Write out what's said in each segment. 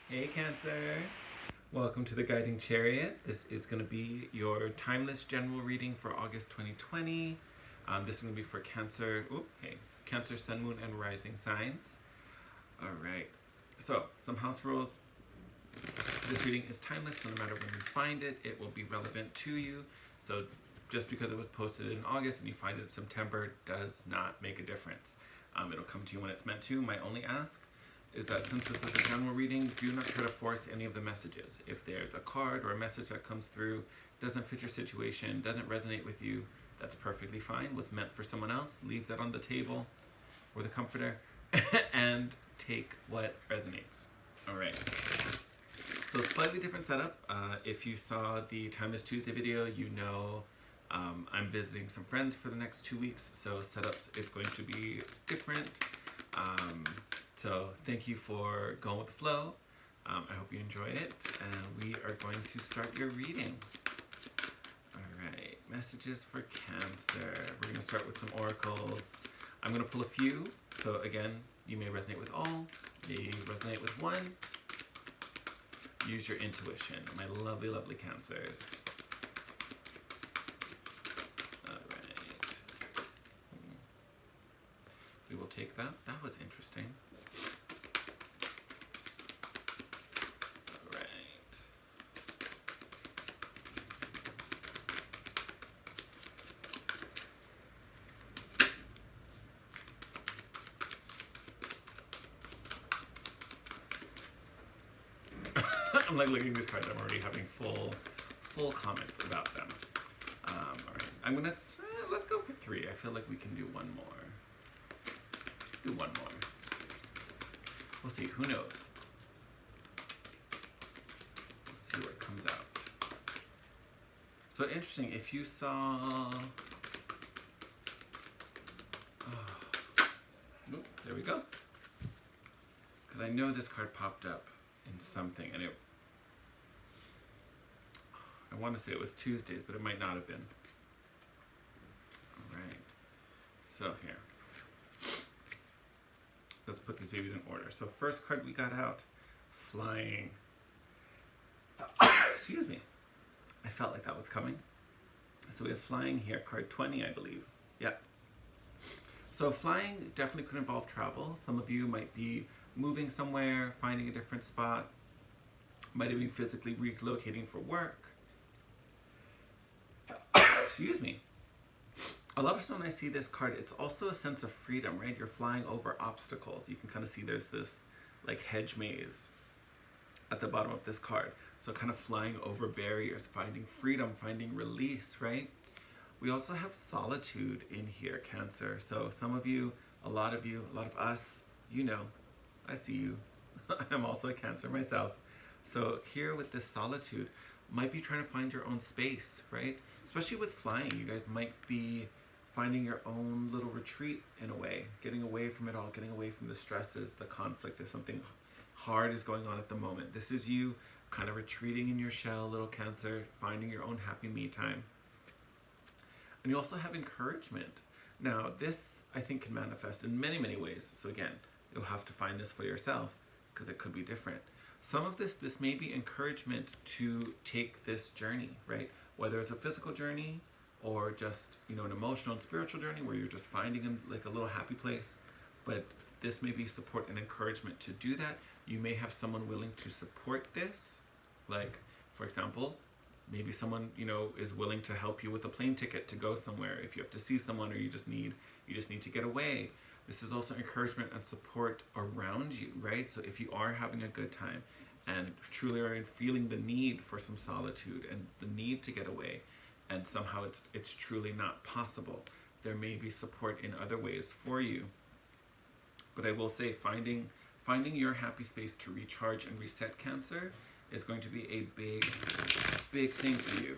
Hey Cancer! Welcome to the Guiding Chariot. This is going to be your timeless general reading for August 2020. This is going to be for Cancer, Sun, Moon, and Rising signs. Alright, so some house rules. This reading is timeless, so no matter when you find it, it will be relevant to you. So just because it was posted in August and you find it in September does not make a difference. It'll come to you when it's meant to. My only ask is that since this is a general reading, do not try to force any of the messages. If there's a card or a message that comes through, doesn't fit your situation, doesn't resonate with you, that's perfectly fine. Was meant for someone else, leave that on the table or the comforter and take what resonates. All right. So slightly different setup. If you saw the Timeless Tuesday video, you know I'm visiting some friends for the next 2 weeks, so setup is going to be different. So thank you for going with the flow. I hope you enjoy it, and we are going to start your reading. All right, messages for Cancer. We're going to start with some oracles. I'm going to pull a few. So again, you may resonate with all, may resonate with one. Use your intuition, my lovely, lovely Cancers. All right. We will take that. That was interesting. I'm like looking at these cards. I'm already having full comments about them. All right, I'm gonna let's go for 3. I feel like we can do one more. Do one more. We'll see. Who knows? We'll see what comes out. So interesting. If you saw, there we go. Because I know this card popped up in something, and I want to say it was Tuesdays, but it might not have been. All right. So here. Let's put these babies in order. So first card we got out, flying. Excuse me. I felt like that was coming. So we have flying here, card 20, I believe. Yeah. So flying definitely could involve travel. Some of you might be moving somewhere, finding a different spot, might be physically relocating for work. Excuse me. A lot of times when I see this card, it's also a sense of freedom, right? You're flying over obstacles. You can kind of see there's this like hedge maze at the bottom of this card. So kind of flying over barriers, finding freedom, finding release, right? We also have solitude in here, Cancer. So some of you, a lot of us, you know, I see you. I'm also a Cancer myself. So here with this solitude, might be trying to find your own space, right? Especially with flying, you guys might be finding your own little retreat in a way, getting away from it all, getting away from the stresses, the conflict, if something hard is going on at the moment. This is you kind of retreating in your shell, little Cancer, finding your own happy me time. And you also have encouragement. Now, this, I think, can manifest in many, many ways. So again, you'll have to find this for yourself because it could be different. Some of this may be encouragement to take this journey, right? Whether it's a physical journey or just, you know, an emotional and spiritual journey where you're just finding like a little happy place. But this may be support and encouragement to do that. You may have someone willing to support this. Like, for example, maybe someone, you know, is willing to help you with a plane ticket to go somewhere if you have to see someone or you just need to get away. This is also encouragement and support around you, right? So if you are having a good time and truly are feeling the need for some solitude and the need to get away, and somehow it's truly not possible, there may be support in other ways for you. But I will say finding your happy space to recharge and reset, Cancer, is going to be a big thing for you.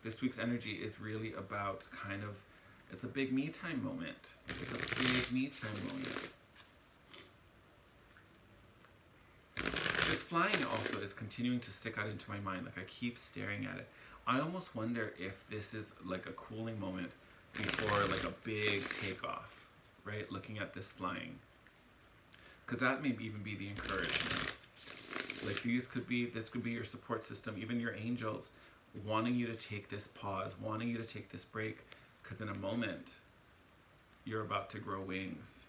This week's energy is really about kind of, it's a big me time moment. It's a big me time moment. This flying also is continuing to stick out into my mind. Like I keep staring at it. I almost wonder if this is like a cooling moment before like a big takeoff, right? Looking at this flying. Because that may even be the encouragement. Like this could be your support system, even your angels, wanting you to take this pause, wanting you to take this break, because in a moment, you're about to grow wings.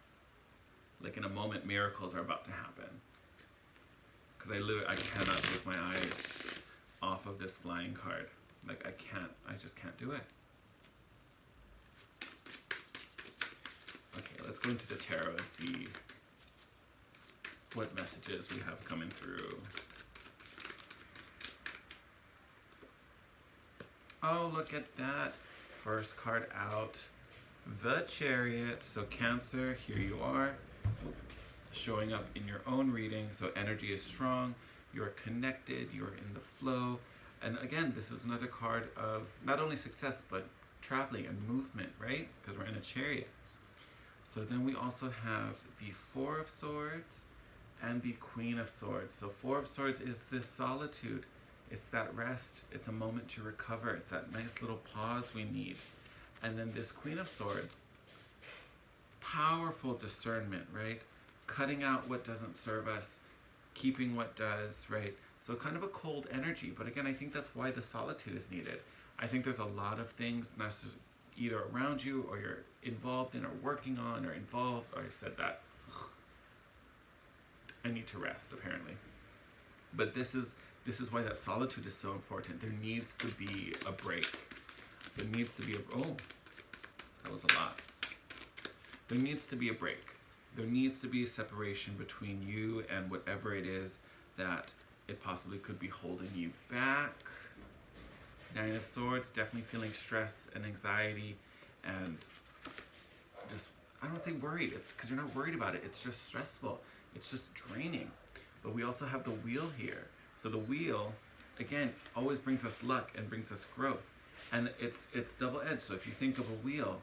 Like in a moment, miracles are about to happen. Because I cannot take my eyes off of this flying card. Like I just can't do it. Okay, let's go into the tarot and see what messages we have coming through. Oh, look at that. First card out, the Chariot. So Cancer, here you are, showing up in your own reading. So energy is strong, you're connected, you're in the flow. And again, this is another card of not only success, but traveling and movement, right? Because we're in a chariot. So then we also have the Four of Swords and the Queen of Swords. So Four of Swords is this solitude. It's that rest. It's a moment to recover. It's that nice little pause we need. And then this Queen of Swords, powerful discernment, right? Cutting out what doesn't serve us, keeping what does, right? So kind of a cold energy. But again, I think that's why the solitude is needed. I think there's a lot of things either around you or you're involved in or working on or involved. I said that. I need to rest, apparently. But this is why that solitude is so important. There needs to be a break. There needs to be oh, that was a lot. There needs to be a break. There needs to be a separation between you and whatever it is that it possibly could be holding you back. Nine of Swords, definitely feeling stress and anxiety and just, I don't want to say worried. It's because you're not worried about it. It's just stressful. It's just draining. But we also have the Wheel here. So the Wheel, again, always brings us luck and brings us growth. And it's double-edged. So if you think of a wheel,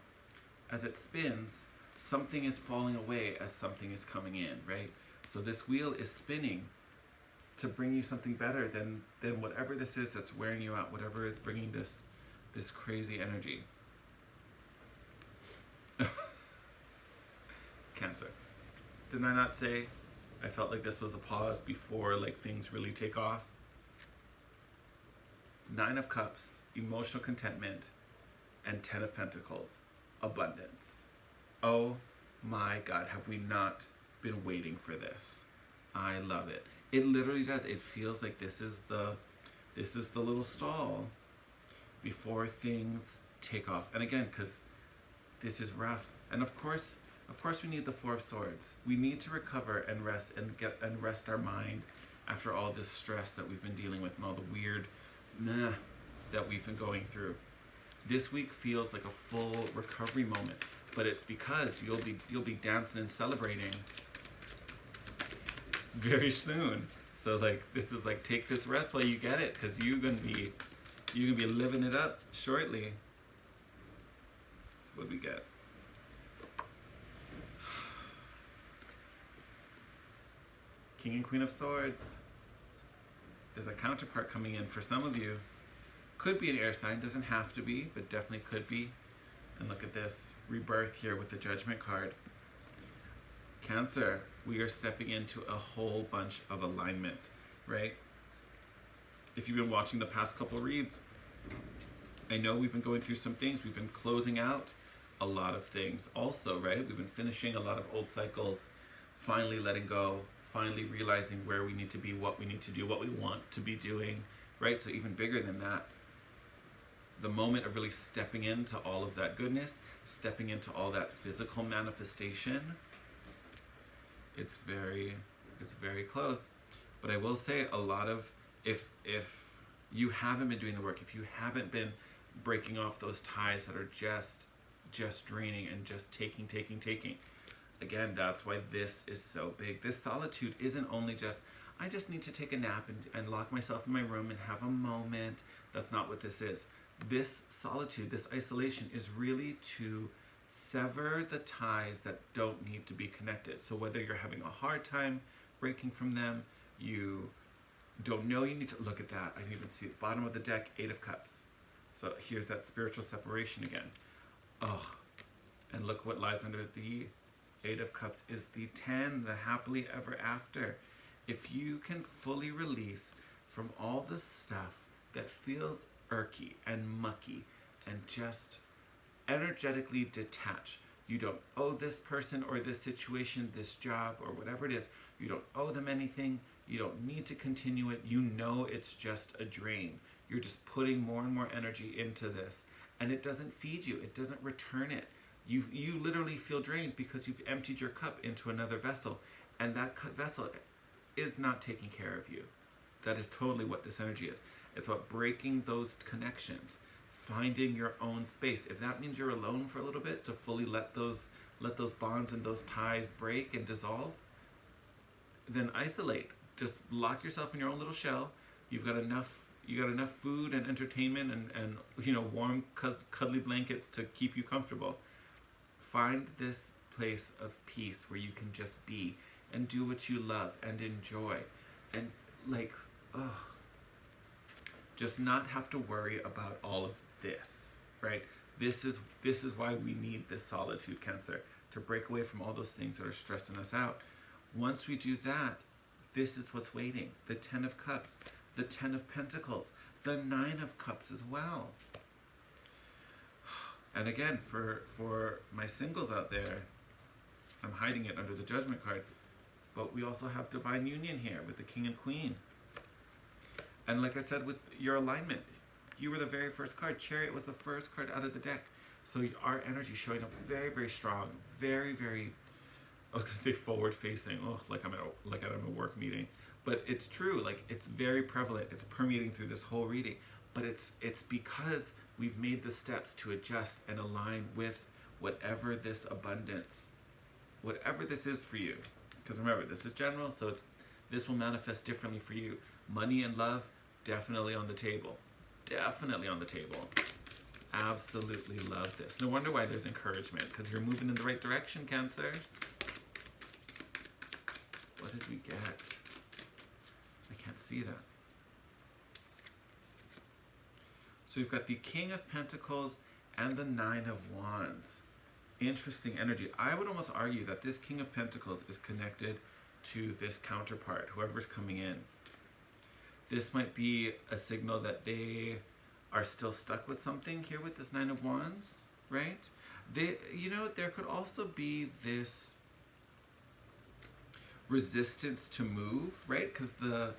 as it spins, something is falling away as something is coming in, right? So this wheel is spinning to bring you something better than whatever this is that's wearing you out, whatever is bringing this crazy energy. Cancer. Didn't I not say I felt like this was a pause before like things really take off? Nine of Cups, emotional contentment, and Ten of Pentacles, abundance. Oh my God, have we not been waiting for this? I love it. It literally does. It feels like this is the little stall before things take off. And again, because this is rough. And of course we need the Four of Swords. We need to recover and rest and rest our mind after all this stress that we've been dealing with and all the weird that we've been going through. This week feels like a full recovery moment, but it's because you'll be dancing and celebrating very soon. So like this is like, take this rest while you get it, because you're gonna be living it up shortly. So what do we get? King and Queen of Swords. There's a counterpart coming in for some of you. Could be an air sign, doesn't have to be, but definitely could be. And look at this rebirth here with the Judgment card. Cancer, we are stepping into a whole bunch of alignment, right? If you've been watching the past couple reads, I know we've been going through some things. We've been closing out a lot of things also, right? We've been finishing a lot of old cycles, finally letting go, finally realizing where we need to be, what we need to do, what we want to be doing, right? So even bigger than that, the moment of really stepping into all of that goodness, stepping into all that physical manifestation, it's very close. But I will say a lot of, if you haven't been doing the work, if you haven't been breaking off those ties that are just draining and just taking, again, that's why this is so big. This solitude isn't only just, I just need to take a nap and lock myself in my room and have a moment. That's not what this is. This solitude, this isolation is really to sever the ties that don't need to be connected. So whether you're having a hard time breaking from them, you don't know you need to, look at that. I can even see the bottom of the deck, Eight of Cups. So here's that spiritual separation again. Oh, and look what lies under the Eight of Cups is the 10, the happily ever after. If you can fully release from all the stuff that feels irky and mucky and just energetically detach. You don't owe this person or this situation, this job, or whatever it is. You don't owe them anything. You don't need to continue it. You know it's just a drain. You're just putting more and more energy into this. And it doesn't feed you. It doesn't return it. You literally feel drained because you've emptied your cup into another vessel. And that vessel is not taking care of you. That is totally what this energy is. It's about breaking those connections, finding your own space. If that means you're alone for a little bit to fully let those bonds and those ties break and dissolve, then isolate. Just lock yourself in your own little shell. You've got enough food and entertainment and warm cuddly blankets to keep you comfortable. Find this place of peace where you can just be and do what you love and enjoy and just not have to worry about all of this, right? This is why we need this solitude, Cancer, to break away from all those things that are stressing us out. Once we do that, this is what's waiting. The 10 of Cups, the 10 of Pentacles, the 9 of Cups as well. And again, for my singles out there, I'm hiding it under the Judgment card, but we also have Divine Union here with the King and Queen. And like I said with your alignment, you were the very first card. Chariot was the first card out of the deck. So our energy showing up very, very strong, very, very, I was gonna say forward facing, like I'm at a work meeting. But it's true, like it's very prevalent, it's permeating through this whole reading. But it's because we've made the steps to adjust and align with whatever this abundance, whatever this is for you. Because remember, this is general, so this will manifest differently for you. Money and love, definitely on the table. Definitely on the table. Absolutely love this. No wonder why there's encouragement, because you're moving in the right direction, Cancer. What did we get? I can't see that. So we've got the King of Pentacles and the 9 of Wands. Interesting energy. I would almost argue that this King of Pentacles is connected to this counterpart, whoever's coming in. This might be a signal that they are still stuck with something here with this 9 of Wands, right? There could also be this resistance to move, right? Because the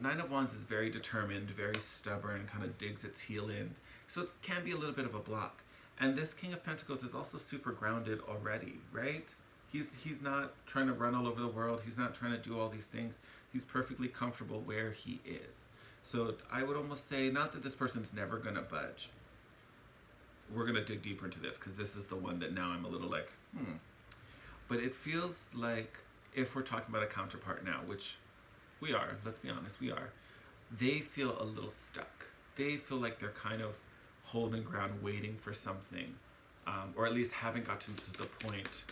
9 of Wands is very determined, very stubborn, kind of digs its heel in. So it can be a little bit of a block. And this King of Pentacles is also super grounded already, right? He's not trying to run all over the world. He's not trying to do all these things. He's perfectly comfortable where he is. So I would almost say, not that this person's never going to budge. We're going to dig deeper into this because this is the one that now I'm a little like, But it feels like if we're talking about a counterpart now, which we are, let's be honest, we are, they feel a little stuck. They feel like they're kind of holding ground, waiting for something, or at least haven't gotten to the point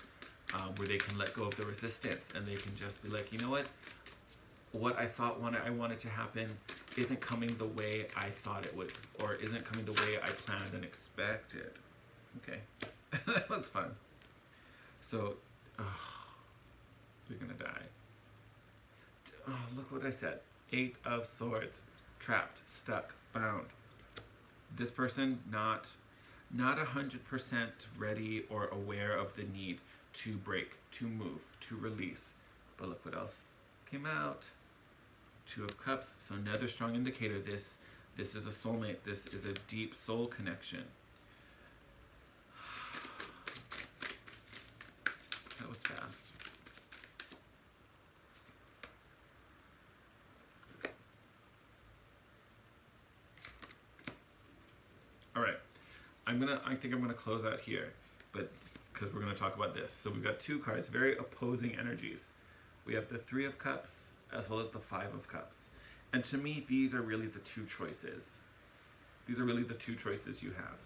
where they can let go of the resistance and they can just be like, you know what I thought I wanted to happen isn't coming the way I thought it would, or isn't coming the way I planned and expected. Okay, that was fun. So, we're gonna die. Look what I said. 8 of Swords. Trapped, stuck, bound. This person not 100% ready or aware of the need to break, to move, to release. But look what else came out. 2 of Cups. So another strong indicator. This is a soulmate. This is a deep soul connection. That was fast. All right, I think I'm gonna close out here, but because we're gonna talk about this. So we've got 2 cards, very opposing energies. We have the 3 of Cups as well as the 5 of Cups, and to me, these are really the 2 choices. These are really the 2 choices you have.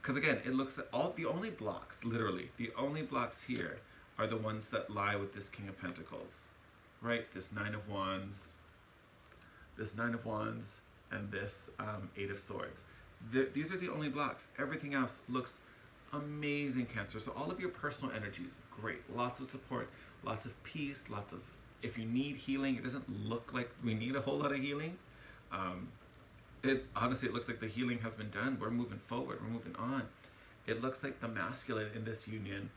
Because again, it looks at the only blocks, literally, the only blocks here are the ones that lie with this King of Pentacles, right? This 9 of Wands, and this 8 of Swords. These are the only blocks. Everything else looks amazing, Cancer. So all of your personal energies, great. Lots of support. lots of peace, lots of, if you need healing, it doesn't look like we need a whole lot of healing. It honestly, it looks like the healing has been done. We're moving forward, we're moving on. It looks like the masculine in this union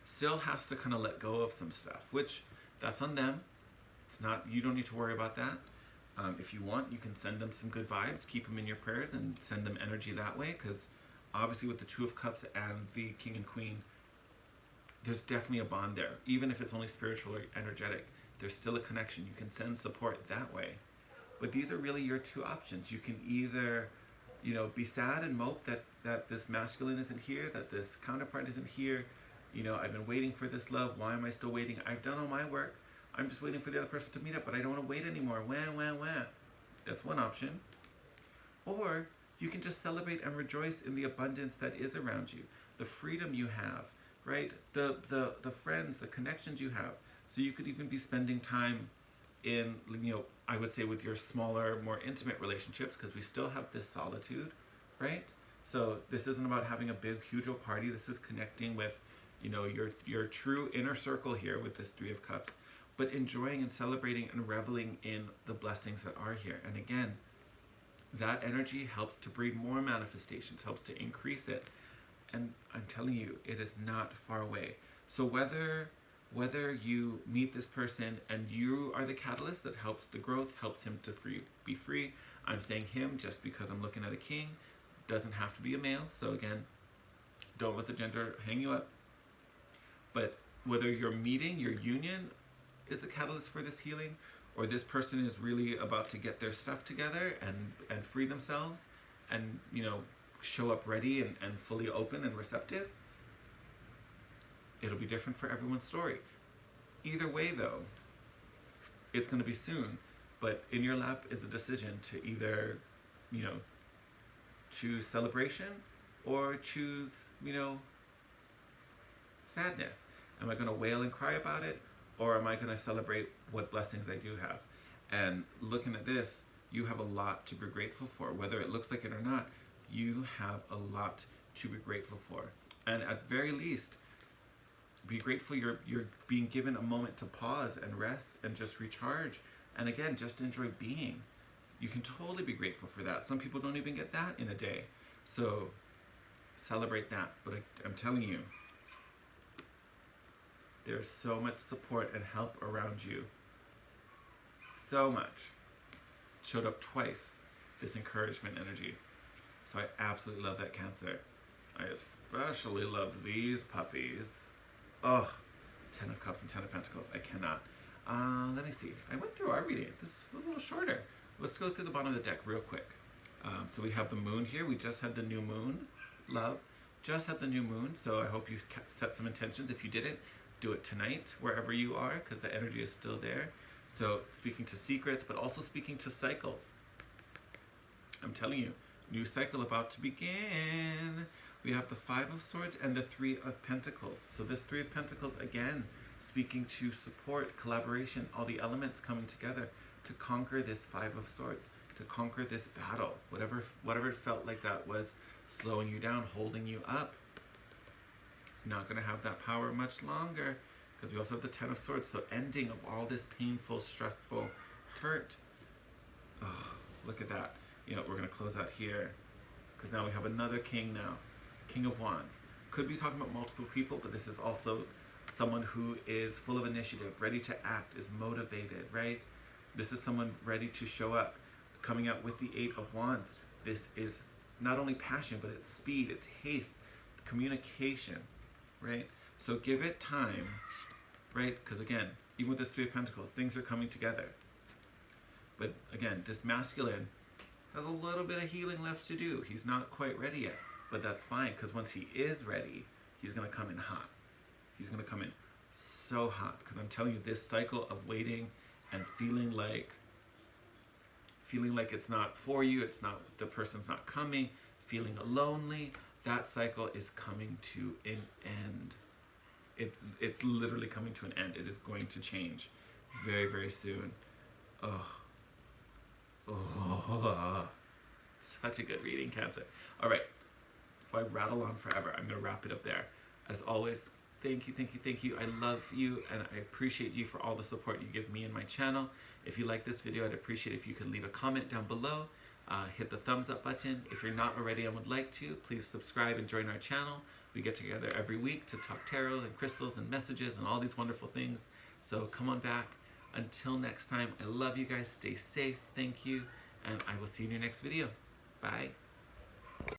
still has to kind of let go of some stuff, which that's on them. It's not, you don't need to worry about that. If you want, you can send them some good vibes, keep them in your prayers and send them energy that way, because obviously with the Two of Cups and the King and Queen, there's definitely a bond there. Even if it's only spiritual or energetic, there's still a connection. You can send support that way. But these are really your two options. You can either, you know, be sad and mope that this masculine isn't here, that this counterpart isn't here. You know, I've been waiting for this love. Why am I still waiting? I've done all my work. I'm just waiting for the other person to meet up, but I don't want to wait anymore. Wah. That's one option. Or you can just celebrate and rejoice in the abundance that is around you, the freedom you have, right? The friends, the connections you have. So you could even be spending time in, you know, I would say with your smaller, more intimate relationships, because we still have this solitude, right? So this isn't about having a big, huge old party. This is connecting with, you know, your true inner circle here with this Three of Cups, but enjoying and celebrating and reveling in the blessings that are here. And again, that energy helps to breed more manifestations, helps to increase it. And I'm telling you, it is not far away. So whether you meet this person and you are the catalyst that helps the growth, helps him to be free. I'm saying him just because I'm looking at a king. Doesn't have to be a male. So again, don't let the gender hang you up. But whether your meeting, your union is the catalyst for this healing, or this person is really about to get their stuff together and free themselves and, you know, show up ready and fully open and receptive, it'll be different for everyone's story. Either way, though, it's going to be soon. But in your lap is a decision to either, you know, choose celebration or choose, you know, sadness. Am I going to wail and cry about it? Or am I going to celebrate what blessings I do have? And looking at this, you have a lot to be grateful for. Whether it looks like it or not, you have a lot to be grateful for. And at very least, be grateful you're being given a moment to pause and rest and just recharge. And again, just enjoy being. You can totally be grateful for that. Some people don't even get that in a day. So celebrate that. But I'm telling you, there's so much support and help around you. So much. Showed up twice, this encouragement energy. So I absolutely love that, Cancer. I especially love these puppies. Oh, 10 of Cups and 10 of Pentacles. I cannot. Let me see. I went through our reading. This was a little shorter. Let's go through the bottom of the deck real quick. So we have the moon here. We just had the new moon. Love. Just had the new moon. So I hope you set some intentions. If you didn't, do it tonight, wherever you are, because the energy is still there. So speaking to secrets, but also speaking to cycles. I'm telling you, new cycle about to begin. We have the Five of Swords and the Three of Pentacles. So this Three of Pentacles, again, speaking to support, collaboration, all the elements coming together to conquer this Five of Swords, to conquer this battle. Whatever it felt like that was slowing you down, holding you up. Not going to have that power much longer, because we also have the Ten of Swords. So ending of all this painful, stressful hurt. Oh, look at that. You know, we're going to close out here, because now we have another king now. King of Wands. Could be talking about multiple people, but this is also someone who is full of initiative, ready to act, is motivated, right? This is someone ready to show up, coming out with the Eight of Wands. This is not only passion, but it's speed, it's haste, communication, right? So give it time, right? Because again, even with this Three of Pentacles, things are coming together. But again, this masculine has a little bit of healing left to do. He's not quite ready yet, but that's fine, because once he is ready, he's going to come in hot. He's going to come in so hot, because I'm telling you, this cycle of waiting and feeling like it's not for you, it's not, the person's not coming, feeling lonely, that cycle is coming to an end. It's literally coming to an end. It is going to change very, very soon. Such a good reading, Cancer. All right, before I rattle on forever, I'm going to wrap it up there. As always, Thank you, thank you, thank you. I love you and I appreciate you for all the support you give me and my channel. If you like this video, I'd appreciate if you could leave a comment down below. Hit the thumbs up button. If you're not already and would like to, please subscribe and join our channel. We get together every week to talk tarot and crystals and messages and all these wonderful things. So come on back. Until next time, I love you guys. Stay safe. Thank you. And I will see you in your next video. Bye.